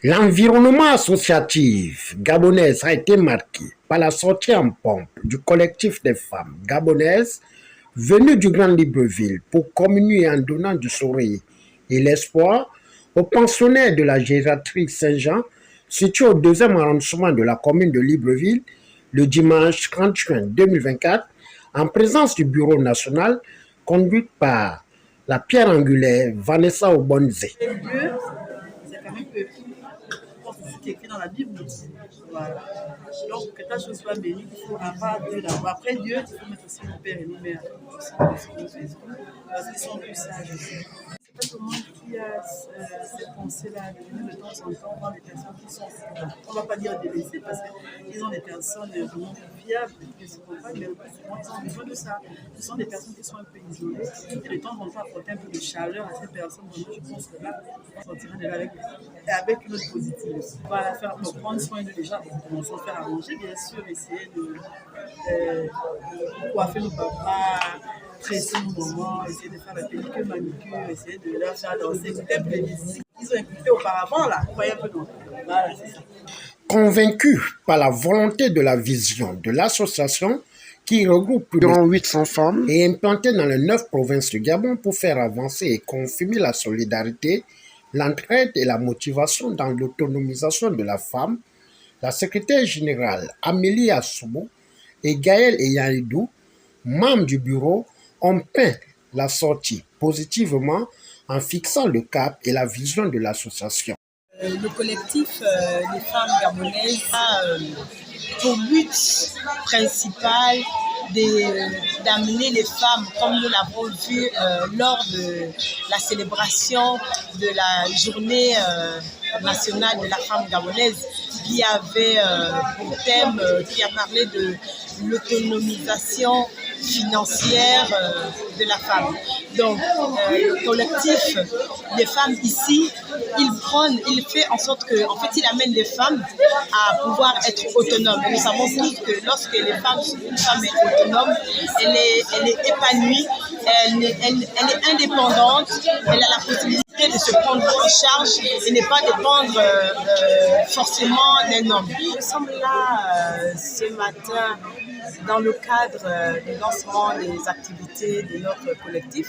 L'environnement associatif gabonais a été marqué par la sortie en pompe du collectif des femmes gabonaises venues du Grand Libreville pour communier en donnant du sourire et l'espoir aux pensionnaires de la gériatrie Saint-Jean, située au 2e arrondissement de la commune de Libreville, le dimanche 30 juin 2024, en présence du bureau national conduite par la pierre angulaire Vanessa Obonze. C'est quand même eux. C'est ce qui est écrit dans la Bible. Voilà. Donc, que ta chose soit bénie, il faut avoir Dieu d'abord. Après Dieu, il faut mettre aussi nos pères et nos mères. Parce qu'ils sont plus sages aussi. C'est pas tout le monde qui a ces pensées-là de venir de temps en temps voir des personnes qui sont, on ne va pas dire délaissées parce qu'ils ont des personnes vraiment fiables, mais souvent ils ont besoin de ça. Ce sont des personnes qui sont un peu isolées et de temps en temps apporter un peu de chaleur à ces personnes. Donc, je pense que là, on sortira de là avec une autre positive. On va faire pour prendre soin de déjà, commencer à faire à manger, bien sûr, essayer de coiffer nos papas, tresser nos moments, essayer de faire la pédicure, manucure, essayer de leur faire danser, écouter un peu les musiques qu'ils ont écoutées auparavant, là, vous voyez un peu donc. Voilà, c'est ça. Convaincu par la volonté de la vision de l'association qui regroupe plus de 800 femmes et implantée dans les 9 provinces du Gabon pour faire avancer et confirmer la solidarité, l'entraide et la motivation dans l'autonomisation de la femme, la secrétaire générale Amélie Assoubo et Gaël Eyaidou, membres du bureau, ont peint la sortie positivement en fixant le cap et la vision de l'association. Le collectif des femmes gabonaises a pour but principal d'amener les femmes, comme nous l'avons vu lors de la célébration de la journée nationale de la femme gabonaise, qui avait pour thème, qui a parlé de l'autonomisation financière de la femme. Donc, le collectif des femmes ici, il fait en sorte que, en fait, il amène les femmes à pouvoir être autonomes. Nous savons tous que lorsque une femme est autonome, elle est épanouie, elle est indépendante, elle a la possibilité de se prendre en charge et ne pas dépendre forcément d'un homme. Nous sommes là ce matin dans le cadre du lancement des activités de notre collectif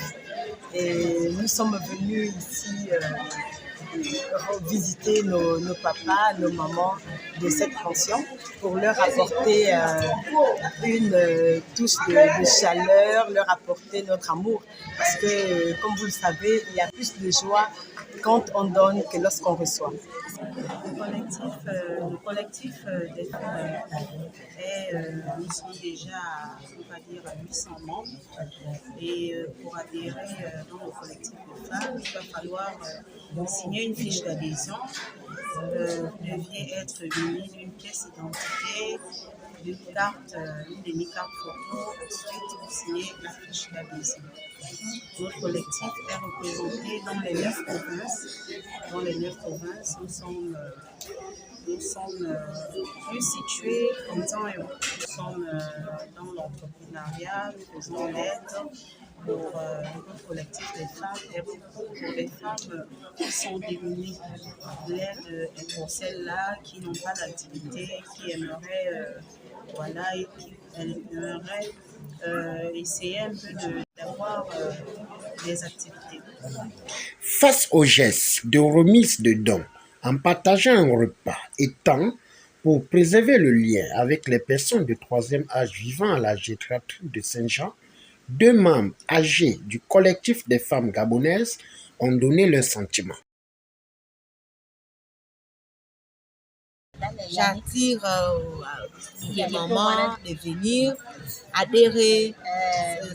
et nous sommes venus ici visiter nos papas, nos mamans de cette pension pour leur apporter une touche de chaleur, leur apporter notre amour parce que comme vous le savez, il y a plus de joie quand on donne que lorsqu'on reçoit. Le collectif des femmes nous sommes déjà, on va dire, à 800 membres et pour adhérer dans le collectif des femmes, il va falloir signer une fiche d'adhésion. Vous deviez être muni d'une pièce d'identité, d'une carte, une demi-carte photo, ensuite vous signez la fiche d'adhésion. Notre collectif est représenté dans les 9 provinces. Dans les 9 provinces, nous sommes plus situés en temps et nous sommes dans l'entrepreneuriat, nous faisons l'aide pour notre collectif des femmes et pour les femmes qui sont démunies. L'aide est pour celles-là qui n'ont pas d'activité, qui aimeraient, essayer un peu d'avoir des activités. Face au geste de remise de dons, en partageant un repas et temps pour préserver le lien avec les personnes de 3e âge vivant à la gériatrie de Saint-Jean, 2 membres âgés du collectif des femmes gabonaises ont donné leurs sentiments. J'attire les mamans de venir adhérer.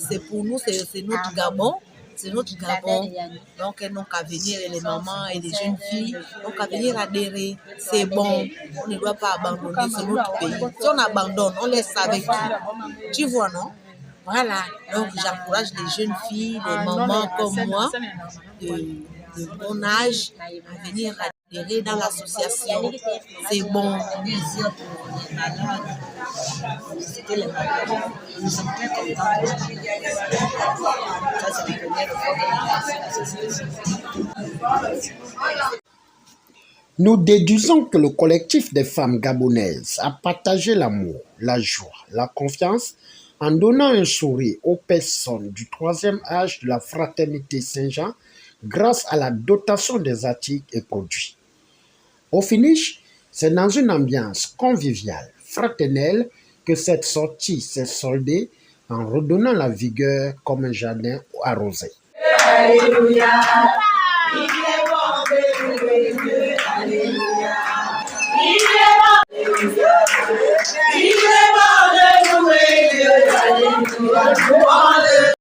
C'est pour nous, c'est notre Gabon. C'est notre Gabon. Donc, elles n'ont qu'à venir, et les mamans et les jeunes filles n'ont qu'à venir adhérer. C'est bon. On ne doit pas abandonner, c'est notre pays. Si on abandonne, on laisse avec qui. Tu vois, non? Voilà. Donc, j'encourage les jeunes filles, les mamans comme moi, de mon âge, à venir adhérer dans l'association. C'est bon. C'était les malades. Nous sommes très contents. Ça, c'est la première fois que nous avons fait l'association. Nous déduisons que le collectif des femmes gabonaises a partagé l'amour, la joie, la confiance en donnant un sourire aux personnes du troisième âge de la fraternité Saint-Jean grâce à la dotation des articles et produits. Au finish, c'est dans une ambiance conviviale, fraternelle, que cette sortie s'est soldée en redonnant la vigueur comme un jardin arrosé. Alléluia, il est bon de louer Dieu, alléluia. Il est bon de louer Dieu, alléluia.